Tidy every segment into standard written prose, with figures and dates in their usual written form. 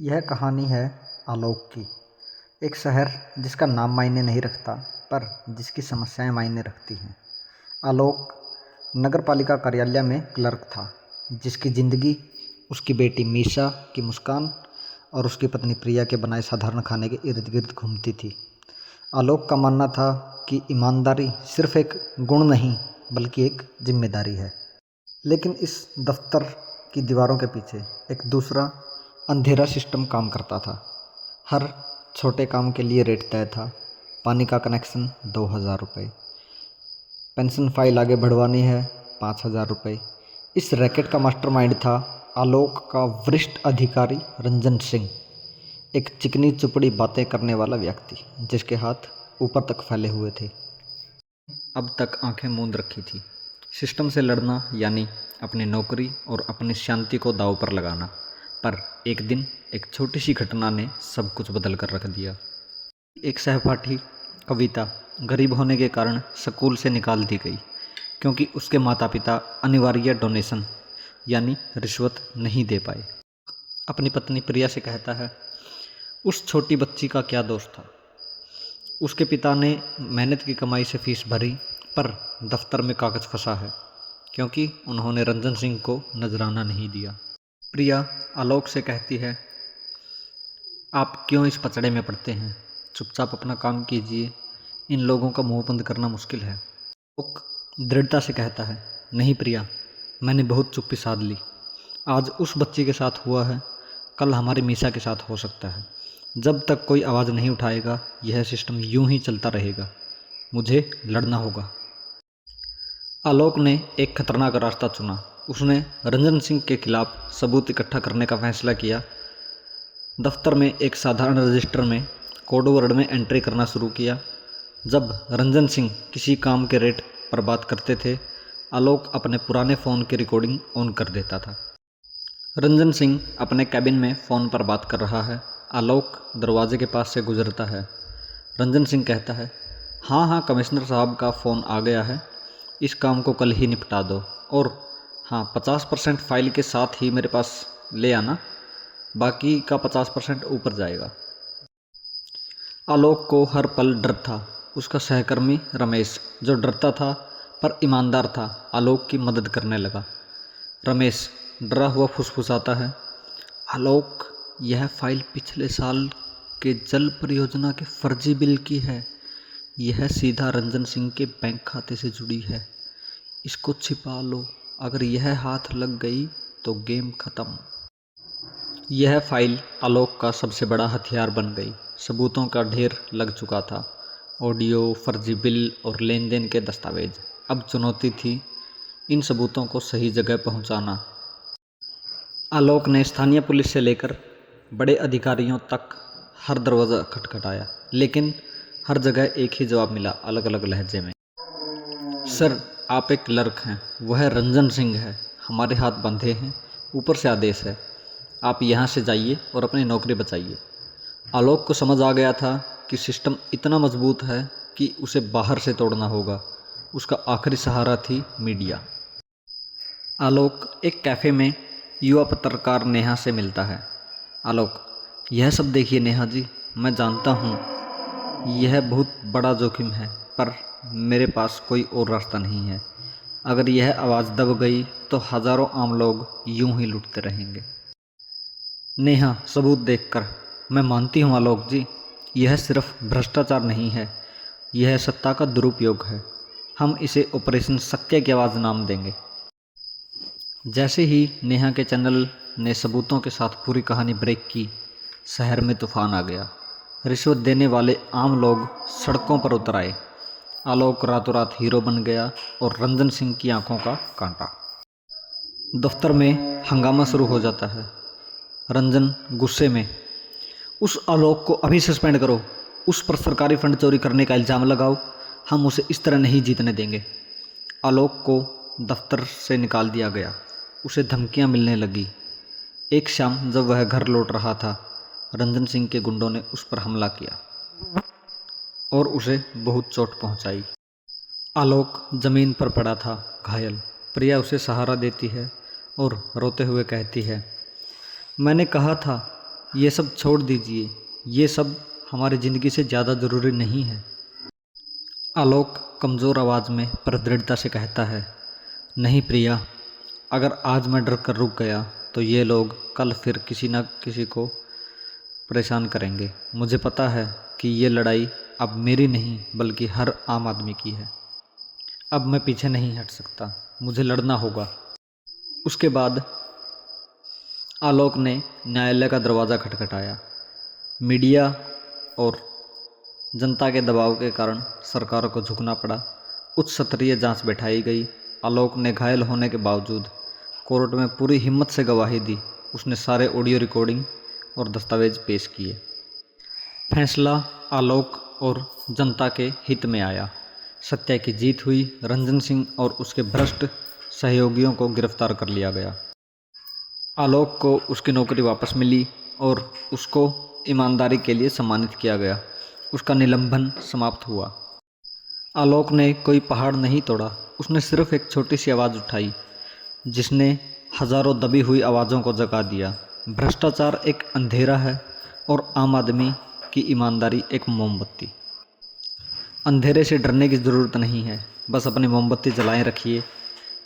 यह कहानी है आलोक की। एक शहर जिसका नाम मायने नहीं रखता पर जिसकी समस्याएं मायने रखती हैं। आलोक नगर पालिका कार्यालय में क्लर्क था, जिसकी ज़िंदगी उसकी बेटी मीशा की मुस्कान और उसकी पत्नी प्रिया के बनाए साधारण खाने के इर्द गिर्द घूमती थी। आलोक का मानना था कि ईमानदारी सिर्फ एक गुण नहीं बल्कि एक जिम्मेदारी है। लेकिन इस दफ्तर की दीवारों के पीछे एक दूसरा अंधेरा सिस्टम काम करता था। हर छोटे काम के लिए रेट तय था। पानी का कनेक्शन 2000 रुपये, पेंशन फाइल आगे बढ़वानी है 5000 रुपये। इस रैकेट का मास्टरमाइंड था आलोक का वरिष्ठ अधिकारी रंजन सिंह, एक चिकनी चुपड़ी बातें करने वाला व्यक्ति जिसके हाथ ऊपर तक फैले हुए थे। अब तक आंखें मूंद रखी थी। सिस्टम से लड़ना यानी अपनी नौकरी और अपनी शांति को दांव पर लगाना। पर एक दिन एक छोटी सी घटना ने सब कुछ बदल कर रख दिया। एक सहपाठी कविता गरीब होने के कारण स्कूल से निकाल दी गई, क्योंकि उसके माता पिता अनिवार्य डोनेशन यानी रिश्वत नहीं दे पाए। अपनी पत्नी प्रिया से कहता है, उस छोटी बच्ची का क्या दोष था। उसके पिता ने मेहनत की कमाई से फीस भरी, पर दफ्तर में कागज फंसा है क्योंकि उन्होंने रंजन सिंह को नजराना नहीं दिया। प्रिया आलोक से कहती है, आप क्यों इस पचड़े में पड़ते हैं, चुपचाप अपना काम कीजिए, इन लोगों का मुंह बंद करना मुश्किल है। आलोक दृढ़ता से कहता है, नहीं प्रिया, मैंने बहुत चुप्पी साध ली। आज उस बच्ची के साथ हुआ है, कल हमारी मीशा के साथ हो सकता है। जब तक कोई आवाज़ नहीं उठाएगा यह सिस्टम यूं ही चलता रहेगा। मुझे लड़ना होगा। आलोक ने एक खतरनाक रास्ता चुना। उसने रंजन सिंह के खिलाफ सबूत इकट्ठा करने का फैसला किया। दफ्तर में एक साधारण रजिस्टर में कोड वर्ड में एंट्री करना शुरू किया। जब रंजन सिंह किसी काम के रेट पर बात करते थे, आलोक अपने पुराने फ़ोन की रिकॉर्डिंग ऑन कर देता था। रंजन सिंह अपने कैबिन में फ़ोन पर बात कर रहा है। आलोक दरवाजे के पास से गुजरता है। रंजन सिंह कहता है, हाँ कमिश्नर साहब का फ़ोन आ गया है, इस काम को कल ही निपटा दो, और हाँ 50% फाइल के साथ ही मेरे पास ले आना, बाकी का 50% ऊपर जाएगा। आलोक को हर पल डर था। उसका सहकर्मी रमेश, जो डरता था पर ईमानदार था, आलोक की मदद करने लगा। रमेश डरा हुआ फुसफुसाता है, आलोक, यह फाइल पिछले साल के जल परियोजना के फर्जी बिल की है। यह सीधा रंजन सिंह के बैंक खाते से जुड़ी है। इसको छिपा लो, अगर यह हाथ लग गई तो गेम खत्म। यह फाइल आलोक का सबसे बड़ा हथियार बन गई। सबूतों का ढेर लग चुका था, ऑडियो, फर्जी बिल और लेन देन के दस्तावेज। अब चुनौती थी इन सबूतों को सही जगह पहुंचाना। आलोक ने स्थानीय पुलिस से लेकर बड़े अधिकारियों तक हर दरवाज़ा खटखटाया, लेकिन हर जगह एक ही जवाब मिला, अलग अलग लहजे में। सर, आप एक क्लर्क हैं, वह रंजन सिंह है, हमारे हाथ बंधे हैं, ऊपर से आदेश है, आप यहाँ से जाइए और अपनी नौकरी बचाइए। आलोक को समझ आ गया था कि सिस्टम इतना मजबूत है कि उसे बाहर से तोड़ना होगा। उसका आखिरी सहारा थी मीडिया। आलोक एक कैफ़े में युवा पत्रकार नेहा से मिलता है। आलोक, यह सब देखिए नेहा जी, मैं जानता हूँ यह बहुत बड़ा जोखिम है, पर मेरे पास कोई और रास्ता नहीं है। अगर यह आवाज़ दब गई तो हज़ारों आम लोग यूं ही लुटते रहेंगे। नेहा सबूत देखकर, मैं मानती हूँ आलोक जी, यह सिर्फ भ्रष्टाचार नहीं है, यह सत्ता का दुरुपयोग है। हम इसे ऑपरेशन सत्य की आवाज़ नाम देंगे। जैसे ही नेहा के चैनल ने सबूतों के साथ पूरी कहानी ब्रेक की, शहर में तूफान आ गया। रिश्वत देने वाले आम लोग सड़कों पर उतर आए। आलोक रातों रात हीरो बन गया और रंजन सिंह की आंखों का कांटा। दफ्तर में हंगामा शुरू हो जाता है। रंजन गुस्से में, उस आलोक को अभी सस्पेंड करो, उस पर सरकारी फंड चोरी करने का इल्ज़ाम लगाओ, हम उसे इस तरह नहीं जीतने देंगे। आलोक को दफ्तर से निकाल दिया गया। उसे धमकियां मिलने लगी। एक शाम जब वह घर लौट रहा था, रंजन सिंह के गुंडों ने उस पर हमला किया और उसे बहुत चोट पहुंचाई। आलोक जमीन पर पड़ा था, घायल। प्रिया उसे सहारा देती है और रोते हुए कहती है, मैंने कहा था ये सब छोड़ दीजिए, ये सब हमारी ज़िंदगी से ज़्यादा ज़रूरी नहीं है। आलोक कमज़ोर आवाज़ में पर दृढ़ता से कहता है, नहीं प्रिया, अगर आज मैं डर कर रुक गया तो ये लोग कल फिर किसी न किसी को परेशान करेंगे। मुझे पता है कि ये लड़ाई अब मेरी नहीं बल्कि हर आम आदमी की है। अब मैं पीछे नहीं हट सकता, मुझे लड़ना होगा। उसके बाद आलोक ने न्यायालय का दरवाज़ा खटखटाया। मीडिया और जनता के दबाव के कारण सरकार को झुकना पड़ा। उच्च स्तरीय जांच बैठाई गई। आलोक ने घायल होने के बावजूद कोर्ट में पूरी हिम्मत से गवाही दी। उसने सारे ऑडियो रिकॉर्डिंग और दस्तावेज पेश किए। फैसला आलोक और जनता के हित में आया। सत्य की जीत हुई। रंजन सिंह और उसके भ्रष्ट सहयोगियों को गिरफ्तार कर लिया गया। आलोक को उसकी नौकरी वापस मिली और उसको ईमानदारी के लिए सम्मानित किया गया। उसका निलंबन समाप्त हुआ। आलोक ने कोई पहाड़ नहीं तोड़ा, उसने सिर्फ एक छोटी सी आवाज़ उठाई जिसने हजारों दबी हुई आवाज़ों को जगा दिया। भ्रष्टाचार एक अंधेरा है और आम आदमी की ईमानदारी एक मोमबत्ती। अंधेरे से डरने की ज़रूरत नहीं है, बस अपनी मोमबत्ती जलाए रखिए।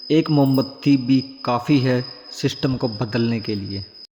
एक मोमबत्ती भी काफ़ी है सिस्टम को बदलने के लिए।